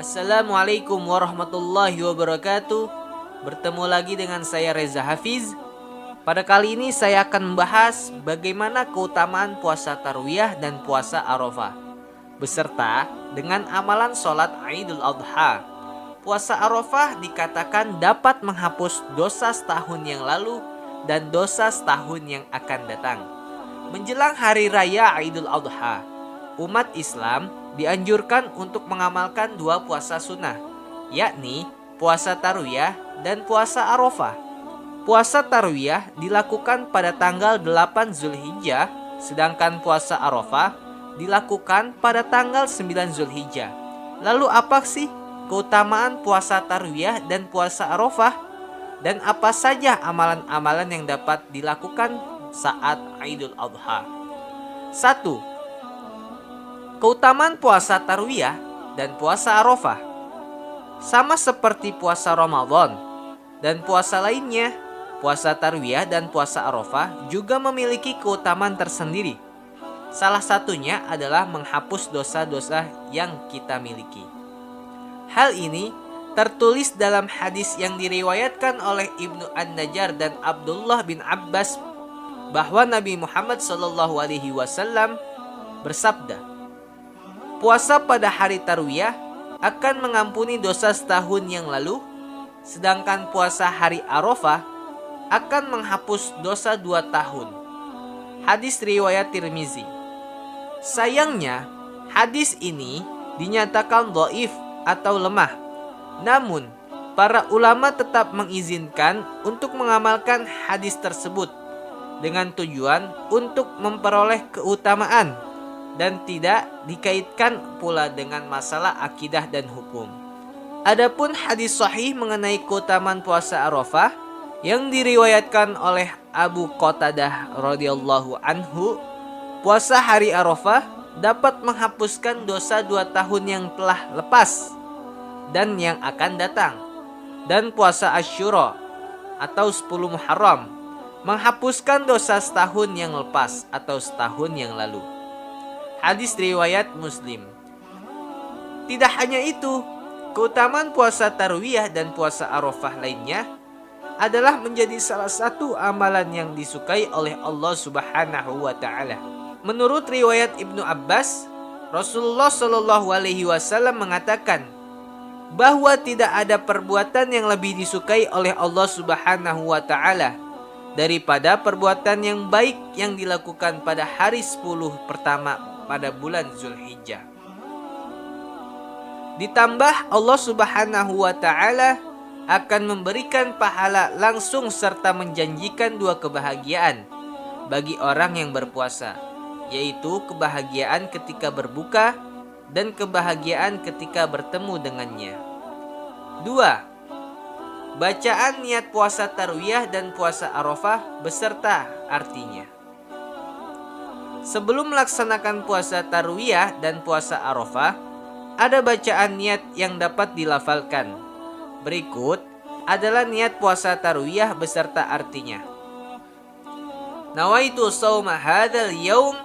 Assalamualaikum warahmatullahi wabarakatuh. Bertemu lagi dengan saya Reza Hafiz. Pada kali ini saya akan membahas bagaimana keutamaan puasa Tarwiyah dan puasa Arafah, beserta dengan amalan sholat Idul Adha. Puasa Arafah dikatakan dapat menghapus dosa setahun yang lalu dan dosa setahun yang akan datang. Menjelang hari raya Idul Adha, umat Islam dianjurkan untuk mengamalkan dua puasa sunnah, yakni puasa Tarwiyah dan puasa Arafah. Puasa Tarwiyah dilakukan pada tanggal 8 Zulhijjah, sedangkan puasa Arafah dilakukan pada tanggal 9 Zulhijjah. Lalu apa sih keutamaan puasa Tarwiyah dan puasa Arafah? Dan apa saja amalan-amalan yang dapat dilakukan saat Idul Adha? 1. Keutamaan puasa Tarwiyah dan puasa Arafah. Sama seperti puasa Ramadan dan puasa lainnya, puasa Tarwiyah dan puasa Arafah juga memiliki keutamaan tersendiri. Salah satunya adalah menghapus dosa-dosa yang kita miliki. Hal ini tertulis dalam hadis yang diriwayatkan oleh Ibnu An-Najjar dan Abdullah bin Abbas bahwa Nabi Muhammad SAW bersabda, "Puasa pada hari Tarwiyah akan mengampuni dosa setahun yang lalu, sedangkan puasa hari Arafah akan menghapus dosa 2 tahun." Hadis riwayat Tirmizi. Sayangnya, hadis ini dinyatakan dhaif atau lemah. Namun, para ulama tetap mengizinkan untuk mengamalkan hadis tersebut dengan tujuan untuk memperoleh keutamaan dan tidak dikaitkan pula dengan masalah akidah dan hukum. Adapun hadis sahih mengenai keutamaan puasa Arafah yang diriwayatkan oleh Abu Qatadah radhiyallahu anhu, puasa hari Arafah dapat menghapuskan dosa 2 tahun yang telah lepas dan yang akan datang. Dan puasa Asyura atau 10 Muharram menghapuskan dosa setahun yang lepas atau setahun yang lalu. Hadis riwayat Muslim. Tidak hanya itu, keutamaan puasa Tarwiyah dan puasa Arafah lainnya adalah menjadi salah satu amalan yang disukai oleh Allah Subhanahu wa taala. Menurut riwayat Ibnu Abbas, Rasulullah SAW mengatakan bahwa tidak ada perbuatan yang lebih disukai oleh Allah Subhanahu wa taala daripada perbuatan yang baik yang dilakukan pada hari 10 pertama pada bulan Zulhijjah. Ditambah Allah Subhanahu wa taala akan memberikan pahala langsung serta menjanjikan 2 kebahagiaan bagi orang yang berpuasa, yaitu kebahagiaan ketika berbuka dan kebahagiaan ketika bertemu dengannya. 2. Bacaan niat puasa Tarwiyah dan puasa Arafah beserta artinya. Sebelum melaksanakan puasa Tarwiyah dan puasa Arafah, ada bacaan niat yang dapat dilafalkan. Berikut adalah niat puasa Tarwiyah beserta artinya. Nawaitu shauma hadzal yaum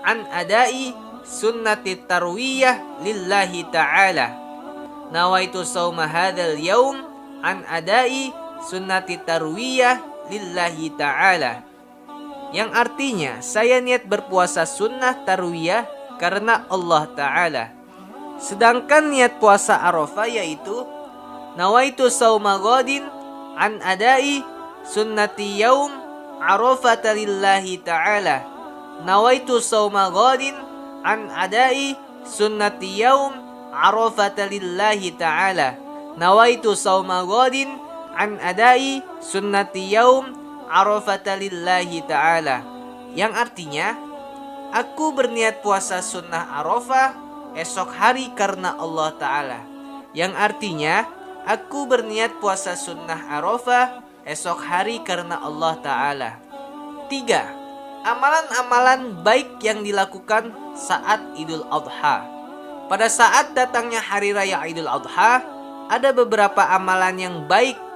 an adai sunnati tarwiyah lillahi ta'ala. Nawaitu shauma hadzal yaum an adai sunnati tarwiyah lillahi ta'ala. Yang artinya, saya niat berpuasa sunnah tarwiyah karena Allah Ta'ala. Sedangkan niat puasa Arafah yaitu nawaitu shauma ghadin an adai sunnati yaum arafata lillahi ta'ala. Nawaitu shauma ghadin an adai sunnati yaum arafata lillahi ta'ala. Nawaitu shauma ghadin an adai sunnati yaum arafata lillahi ta'ala. Yang artinya, aku berniat puasa sunnah Arafah esok hari karena Allah Ta'ala. Yang artinya, aku berniat puasa sunnah Arafah esok hari karena Allah Ta'ala. 3. Amalan-amalan baik yang dilakukan saat Idul Adha. Pada saat datangnya hari raya Idul Adha, ada beberapa amalan yang baik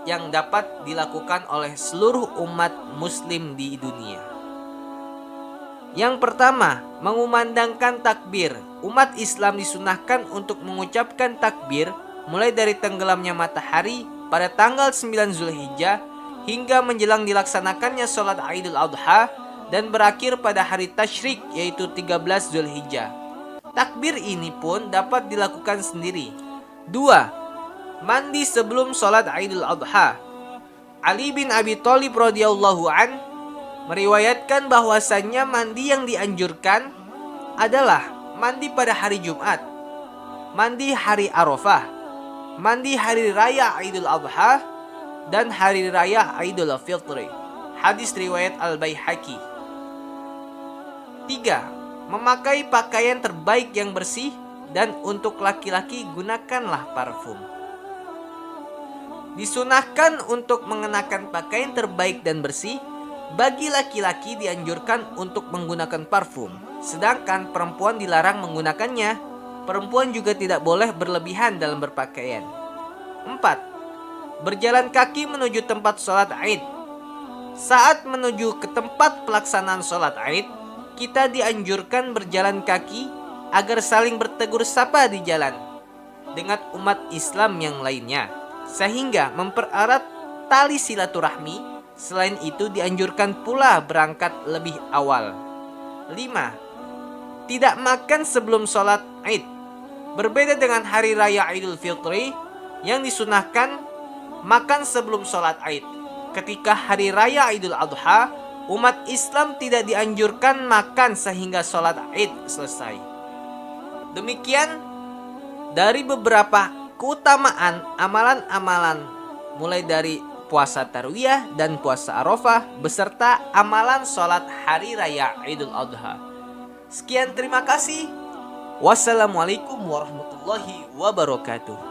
yang dapat dilakukan oleh seluruh umat muslim di dunia. Yang pertama, mengumandangkan takbir. Umat Islam disunahkan untuk mengucapkan takbir mulai dari tenggelamnya matahari pada tanggal 9 Zulhijjah hingga menjelang dilaksanakannya sholat Idul Adha dan berakhir pada hari Tasyrik yaitu 13 Zulhijjah. Takbir ini pun dapat dilakukan sendiri. 2. Mandi sebelum sholat Idul Adha. Ali bin Abi Thalib radhiyallahu an meriwayatkan bahwasannya mandi yang dianjurkan adalah mandi pada hari Jumat, mandi hari Arafah, mandi hari raya Idul Adha, dan hari raya Idul Fitri. Hadis riwayat Al-Baihaqi. 3. Memakai pakaian terbaik yang bersih, dan untuk laki-laki gunakanlah parfum. Disunahkan untuk mengenakan pakaian terbaik dan bersih. Bagi laki-laki dianjurkan untuk menggunakan parfum, sedangkan perempuan dilarang menggunakannya. Perempuan juga tidak boleh berlebihan dalam berpakaian. 4. Berjalan kaki menuju tempat sholat Id. Saat menuju ke tempat pelaksanaan sholat Id, kita dianjurkan berjalan kaki agar saling bertegur sapa di jalan dengan umat Islam yang lainnya, sehingga mempererat tali silaturahmi. Selain itu dianjurkan pula berangkat lebih awal. 5. Tidak makan sebelum sholat Id. Berbeda dengan hari raya Idul Fitri yang disunahkan makan sebelum sholat Id. Ketika hari raya Idul Adha, umat Islam tidak dianjurkan makan sehingga sholat Id selesai. Demikian dari beberapa keutamaan amalan-amalan mulai dari puasa Tarwiyah dan puasa Arafah beserta amalan sholat hari raya Idul Adha. Sekian, terima kasih. Wassalamualaikum warahmatullahi wabarakatuh.